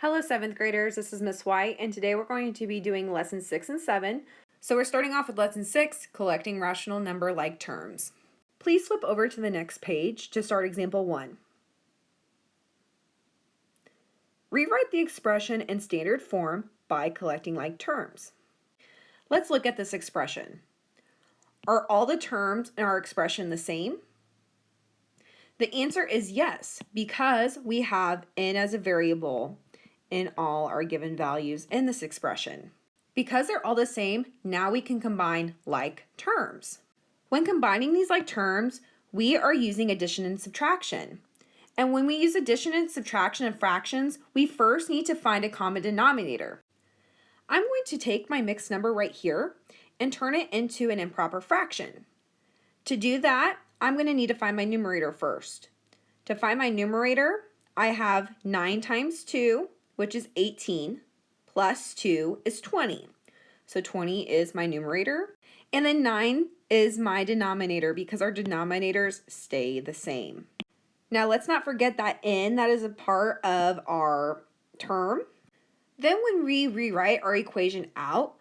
Hello 7th graders, this is Miss White, and today we're going to be doing lessons 6 and 7. So we're starting off with lesson 6, collecting rational number-like terms. Please flip over to the next page to start example 1. Rewrite the expression in standard form by collecting like terms. Let's look at this expression. Are all the terms in our expression the same? The answer is yes, because we have n as a variable in all our given values in this expression. Because they're all the same, now we can combine like terms. When combining these like terms, we are using addition and subtraction. And when we use addition and subtraction of fractions, we first need to find a common denominator. I'm going to take my mixed number right here and turn it into an improper fraction. To do that, I'm going to need to find my numerator first. To find my numerator, I have 9 times 2, which is 18, plus 2 is 20. So 20 is my numerator, and then 9 is my denominator because our denominators stay the same. Now let's not forget that n, that is a part of our term. Then when we rewrite our equation out,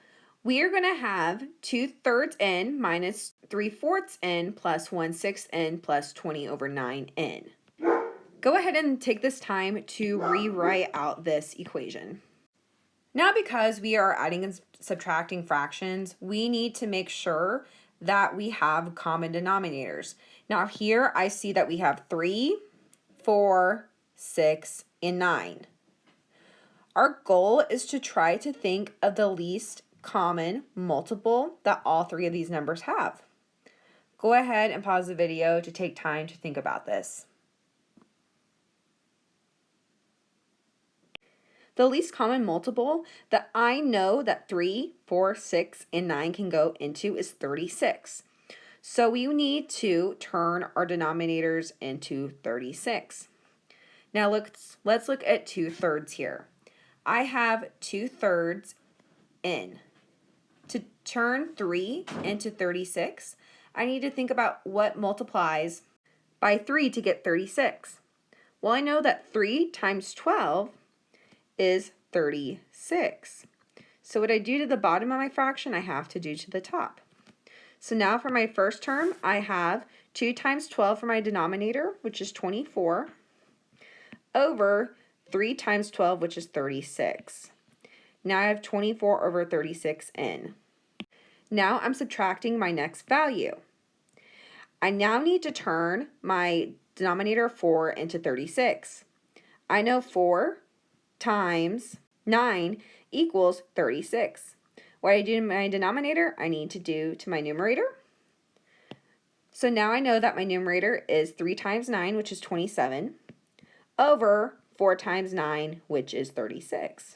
we are going to have 2/3 n minus 3/4 n plus 1/6 n plus 20 over 9n. Go ahead and take this time to rewrite out this equation. Now because we are adding and subtracting fractions, we need to make sure that we have common denominators. Now here I see that we have 3, 4, 6, and 9. Our goal is to try to think of the least common multiple that all three of these numbers have. Go ahead and pause the video to take time to think about this. The least common multiple that I know that 3, 4, 6, and 9 can go into is 36. So we need to turn our denominators into 36. Now let's look at 2/3 here. I have 2/3 n. To turn 3 into 36, I need to think about what multiplies by 3 to get 36. Well, I know that 3 times 12 is 36. So what I do to the bottom of my fraction, I have to do to the top. So now for my first term, I have 2 times 12 for my denominator, which is 24, over 3 times 12, which is 36. Now I have 24 over 36n. Now I'm subtracting my next value. I now need to turn my denominator 4 into 36. I know 4 times 9 equals 36. What I do to my denominator, I need to do to my numerator. So now I know that my numerator is 3 times 9, which is 27, over 4 times 9, which is 36.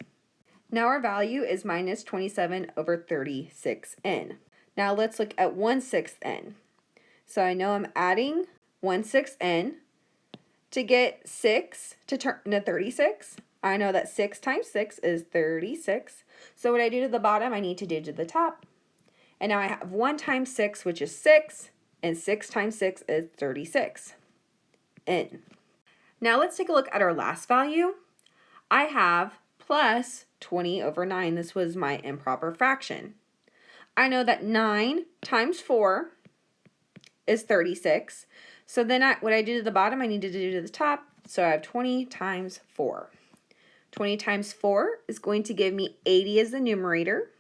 Now our value is minus 27 over 36n. Now let's look at 1/6 n. So I know I'm adding 1/6 n to get 6 to turn into 36. I know that 6 times 6 is 36. So what I do to the bottom, I need to do to the top. And now I have 1 times 6, which is 6, and 6 times 6 is 36 n. Now let's take a look at our last value. I have plus 20 over 9. This was my improper fraction. I know that 9 times 4 is 36. So then what I do to the bottom, I need to do to the top. So I have 20 times 4. 20 times 4 is going to give me 80 as the numerator.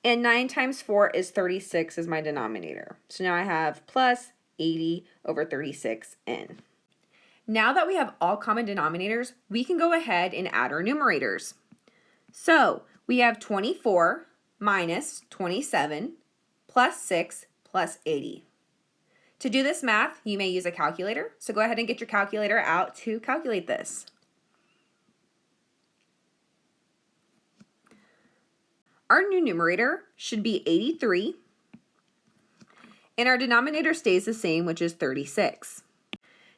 And 9 times 4 is 36 as my denominator. So now I have plus 80 over 36n. Now that we have all common denominators, we can go ahead and add our numerators. So we have 24 minus 27 plus 6 plus 80. To do this math, you may use a calculator. So go ahead and get your calculator out to calculate this. Our new numerator should be 83, and our denominator stays the same, which is 36.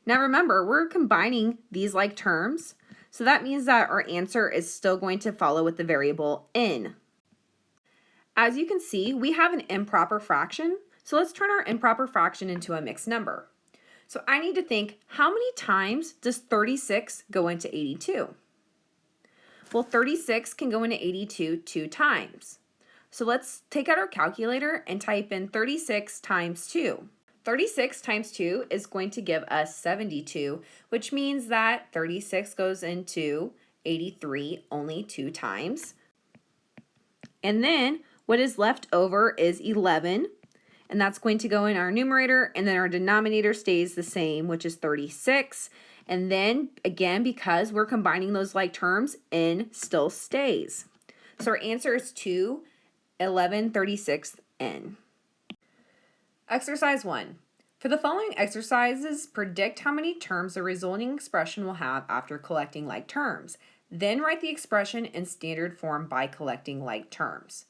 Now remember, we're combining these like terms, so that means that our answer is still going to follow with the variable n. As you can see, we have an improper fraction, so let's turn our improper fraction into a mixed number. So I need to think, how many times does 36 go into 82? Well, 36 can go into 82 two times. So let's take out our calculator and type in 36 times 2. 36 times 2 is going to give us 72, which means that 36 goes into 83 only 2 times. And then what is left over is 11, and that's going to go in our numerator, and then our denominator stays the same, which is 36. And then, again, because we're combining those like terms, n still stays. So our answer is 2, 11/36 n. Exercise 1. For the following exercises, predict how many terms the resulting expression will have after collecting like terms. Then write the expression in standard form by collecting like terms.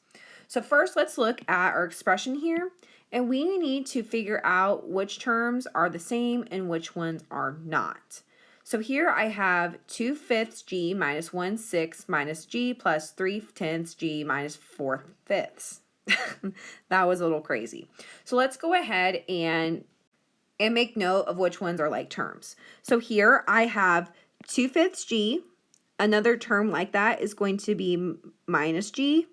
So first, let's look at our expression here, and we need to figure out which terms are the same and which ones are not. So here I have 2/5 g minus 1/6 minus g plus 3/10 g minus 4/5. That was a little crazy. So let's go ahead and make note of which ones are like terms. So here I have 2/5 g. Another term like that is going to be minus g.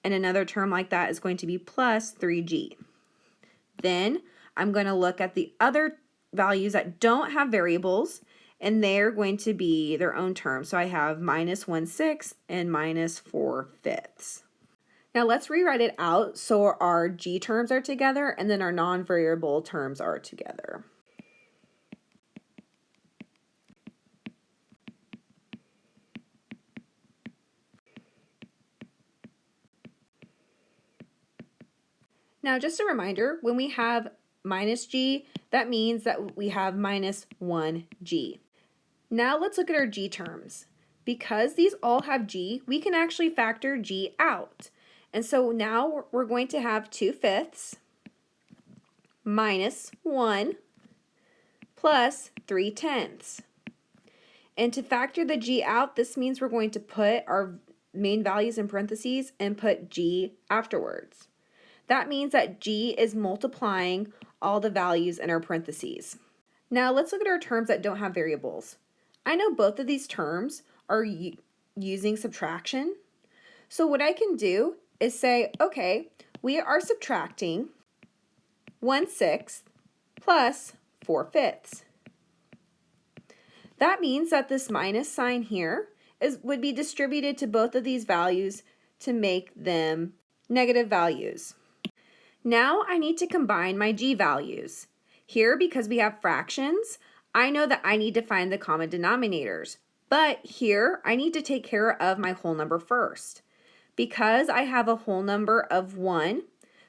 And another term like that is going to be plus 3g. Then I'm going to look at the other values that don't have variables, and they're going to be their own terms. So I have minus 1/6 and minus 4/5. Now let's rewrite it out so our g terms are together and then our non-variable terms are together. Now just a reminder, when we have minus g, that means that we have minus 1g. Now let's look at our g terms. Because these all have g, we can actually factor g out. And so now we're going to have 2/5 minus 1 plus 3/10. And to factor the g out, this means we're going to put our main values in parentheses and put g afterwards. That means that g is multiplying all the values in our parentheses. Now let's look at our terms that don't have variables. I know both of these terms are using subtraction. So what I can do is say, okay, we are subtracting 1/6 plus 4/5. That means that this minus sign here would be distributed to both of these values to make them negative values. Now I need to combine my g values. Here, because we have fractions, I know that I need to find the common denominators. But here, I need to take care of my whole number first. Because I have a whole number of 1,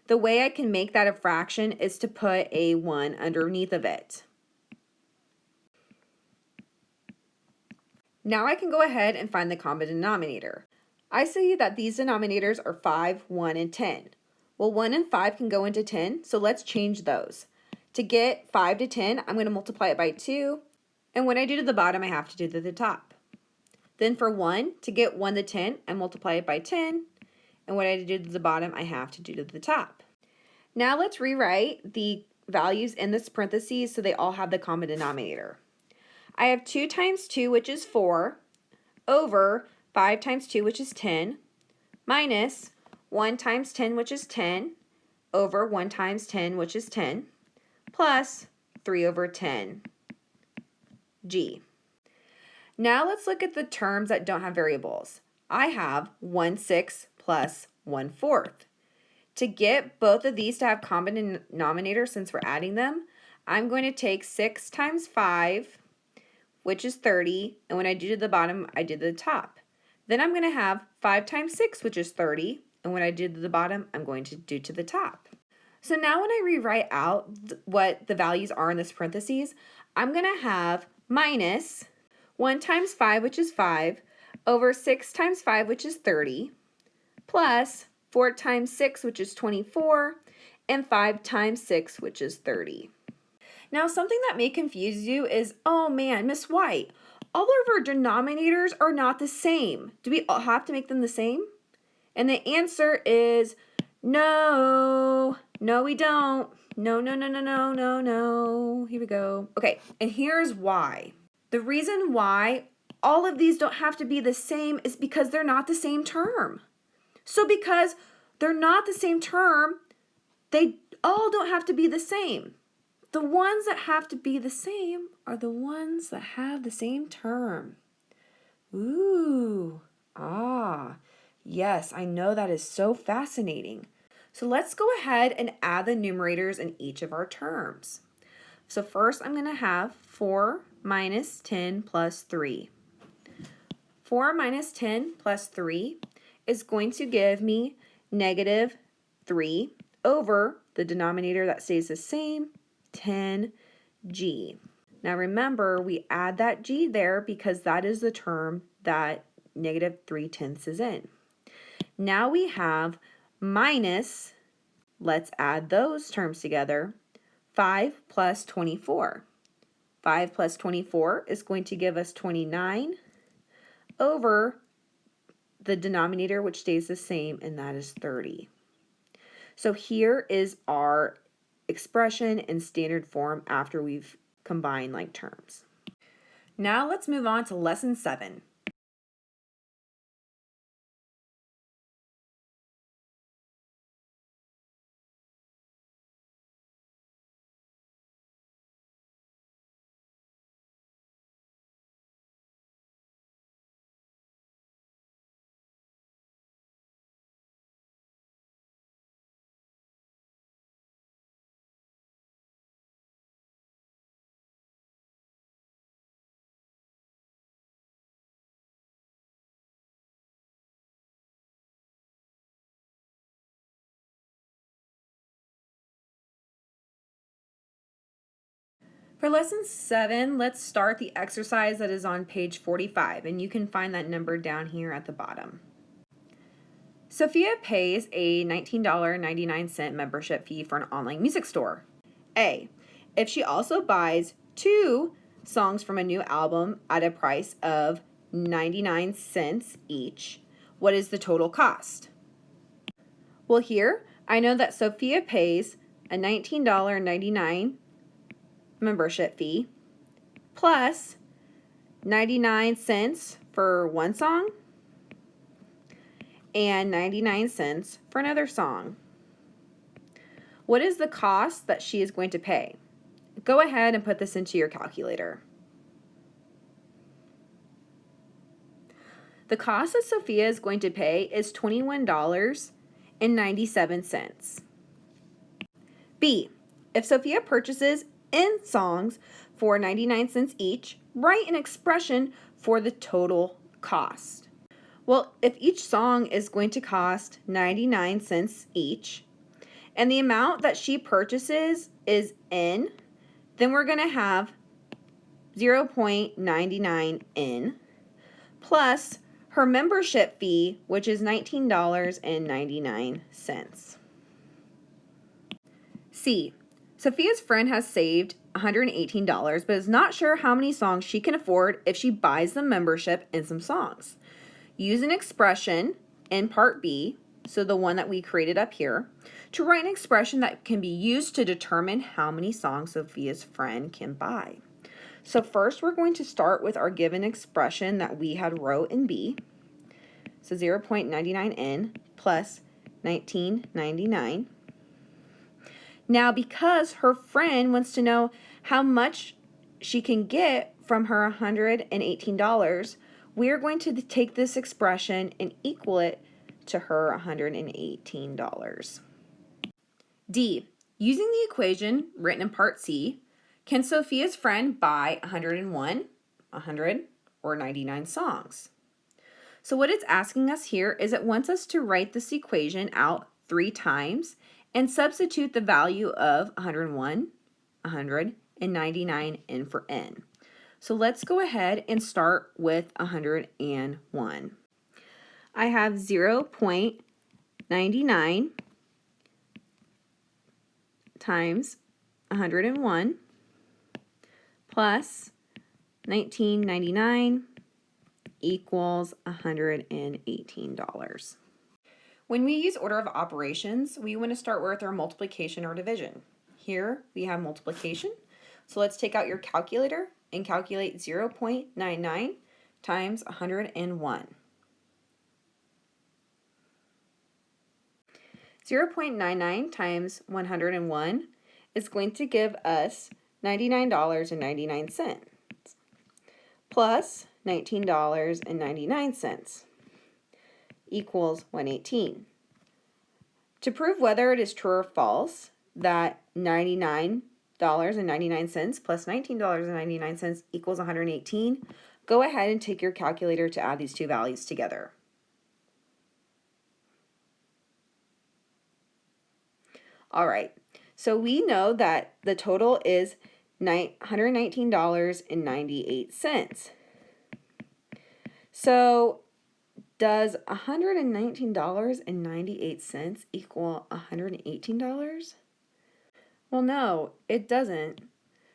the way I can make that a fraction is to put a 1 underneath of it. Now I can go ahead and find the common denominator. I see that these denominators are 5, 1, and 10. Well, 1 and 5 can go into 10, so let's change those. To get 5 to 10, I'm going to multiply it by 2, and when I do to the bottom, I have to do to the top. Then for 1, to get 1 to 10, I multiply it by 10, and what I do to the bottom, I have to do to the top. Now let's rewrite the values in this parentheses so they all have the common denominator. I have 2 times 2, which is 4, over 5 times 2, which is 10, minus 1 times 10, which is 10, over 1 times 10, which is 10, plus 3 over 10, g. Now let's look at the terms that don't have variables. I have 1/6 plus 1/4. To get both of these to have common denominator, since we're adding them, I'm going to take 6 times 5, which is 30, and when I do to the bottom, I do to the top. Then I'm going to have 5 times 6, which is 30, and when I do to the bottom, I'm going to do to the top. So now when I rewrite out what the values are in this parentheses, I'm going to have minus 1 times 5, which is 5, over 6 times 5, which is 30, plus 4 times 6, which is 24, and 5 times 6, which is 30. Now, something that may confuse you is, oh man, Miss White, all of our denominators are not the same. Do we all have to make them the same? And the answer is no. No, we don't. No, no, no, no, no, no, no. Here we go. Okay, and here's why. The reason why all of these don't have to be the same is because they're not the same term. So because they're not the same term, they all don't have to be the same. The ones that have to be the same are the ones that have the same term. Ooh, yes, I know that is so fascinating. So let's go ahead and add the numerators in each of our terms. So first I'm going to have 4 minus 10 plus 3. 4 minus 10 plus 3 is going to give me negative 3 over the denominator that stays the same, 10g. Now remember, we add that g there because that is the term that negative 3/10 is in. Now we have minus, let's add those terms together, 5 plus 24. 5 plus 24 is going to give us 29 over the denominator, which stays the same, and that is 30. So here is our expression in standard form after we've combined like terms. Now let's move on to lesson 7. For lesson 7, let's start the exercise that is on page 45, and you can find that number down here at the bottom. Sophia pays a $19.99 membership fee for an online music store. A. If she also buys 2 songs from a new album at a price of 99 cents each, what is the total cost? Well, here I know that Sophia pays a $19.99 membership fee plus 99 cents for one song and 99 cents for another song. What is the cost that she is going to pay? Go ahead and put this into your calculator. The cost that Sophia is going to pay is $21.97. B. If Sophia purchases N songs for 99 cents each, write an expression for the total cost. Well, if each song is going to cost 99 cents each, and the amount that she purchases is N, then we're going to have 0.99 N plus her membership fee, which is $19.99. C. Sophia's friend has saved $118 but is not sure how many songs she can afford if she buys the membership and some songs. Use an expression in part B, so the one that we created up here, to write an expression that can be used to determine how many songs Sophia's friend can buy. So first we're going to start with our given expression that we had wrote in B. So 0.99N plus 19.99. Now because her friend wants to know how much she can get from her $118, we're going to take this expression and equal it to her $118. D. Using the equation written in part C, can Sophia's friend buy 101, 100, or 99 songs? So what it's asking us here is it wants us to write this equation out 3 times and substitute the value of 101, 100, and 99 in for N. So let's go ahead and start with 101. I have 0.99 times 101 plus 19.99 equals $118. When we use order of operations, we want to start with our multiplication or division. Here we have multiplication. So let's take out your calculator and calculate 0.99 times 101. 0.99 times 101 is going to give us $99.99 plus $19.99 equals 118. To prove whether it is true or false that $99.99 plus $19.99 equals 118, go ahead and take your calculator to add these two values together. All right, so we know that the total is $119.98. So does $119.98 equal $118? Well, no, it doesn't.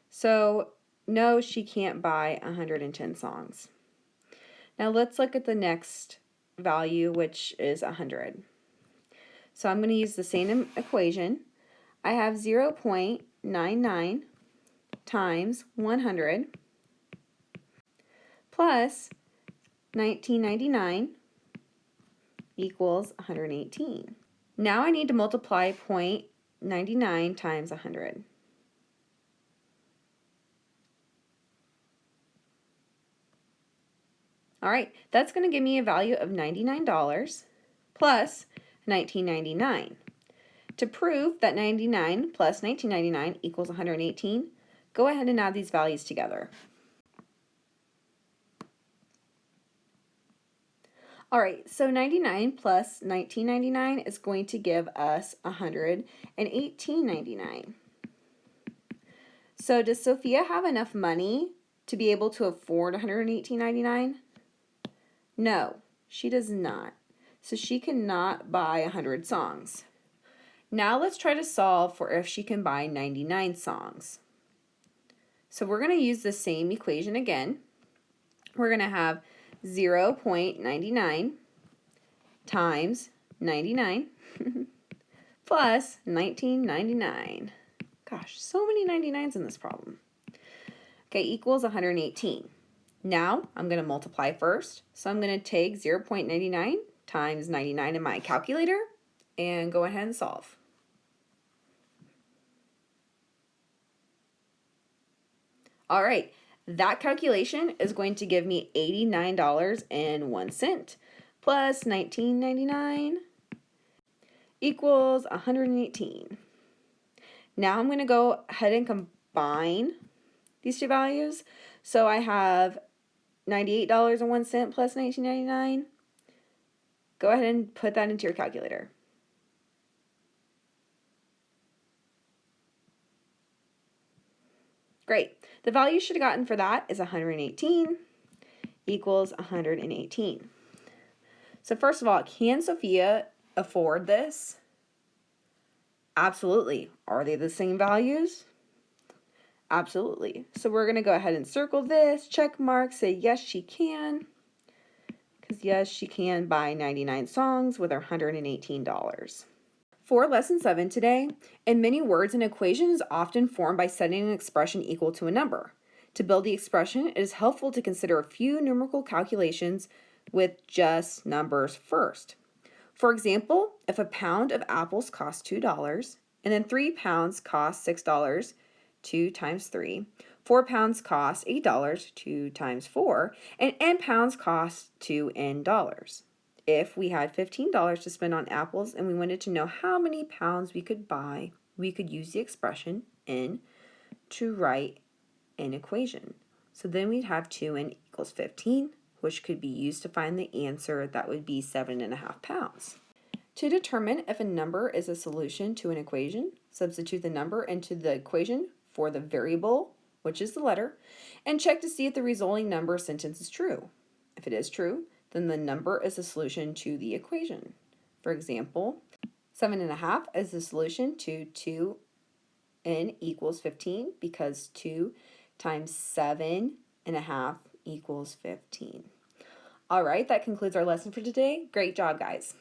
So no, she can't buy 110 songs. Now let's look at the next value, which is 100. So I'm going to use the same equation. I have 0.99 times 100 plus 1999 equals 118. Now I need to multiply 0.99 times 100. All right, that's going to give me a value of $99 plus $19.99. To prove that 99 plus $19.99 equals 118, go ahead and add these values together. All right, so 99 plus $19.99 is going to give us $118.99. So does Sophia have enough money to be able to afford $118.99? No, she does not. So she cannot buy 100 songs. Now let's try to solve for if she can buy 99 songs. So we're going to use the same equation again. We're going to have 0.99 times 99 plus 19.99. Gosh, so many 99s in this problem. Okay, equals 118. Now I'm going to multiply first. So I'm going to take 0.99 times 99 in my calculator and go ahead and solve. All right, that calculation is going to give me $89.01 plus $19.99 equals 118. Now I'm going to go ahead and combine these two values. So I have $98.01 plus $19.99. Go ahead and put that into your calculator. Great. The value you should have gotten for that is 118 equals 118. So first of all, can Sophia afford this? Absolutely. Are they the same values? Absolutely. So we're going to go ahead and circle this, check mark, say yes, she can. Because yes, she can buy 99 songs with her $118. For lesson 7 today, in many words, an equation is often formed by setting an expression equal to a number. To build the expression, it is helpful to consider a few numerical calculations with just numbers first. For example, if a pound of apples costs $2 and then 3 pounds cost $6, 2 times 3, 4 pounds cost $8, 2 times 4, and n pounds cost $2n. If we had $15 to spend on apples and we wanted to know how many pounds we could buy, we could use the expression n to write an equation. So then we'd have 2n equals 15, which could be used to find the answer. That would be 7.5 pounds. To determine if a number is a solution to an equation, substitute the number into the equation for the variable, which is the letter, and check to see if the resulting number sentence is true. If it is true, then the number is a solution to the equation. For example, 7.5 is the solution to 2n equals 15 because 2 times 7.5 equals 15. All right, that concludes our lesson for today. Great job, guys.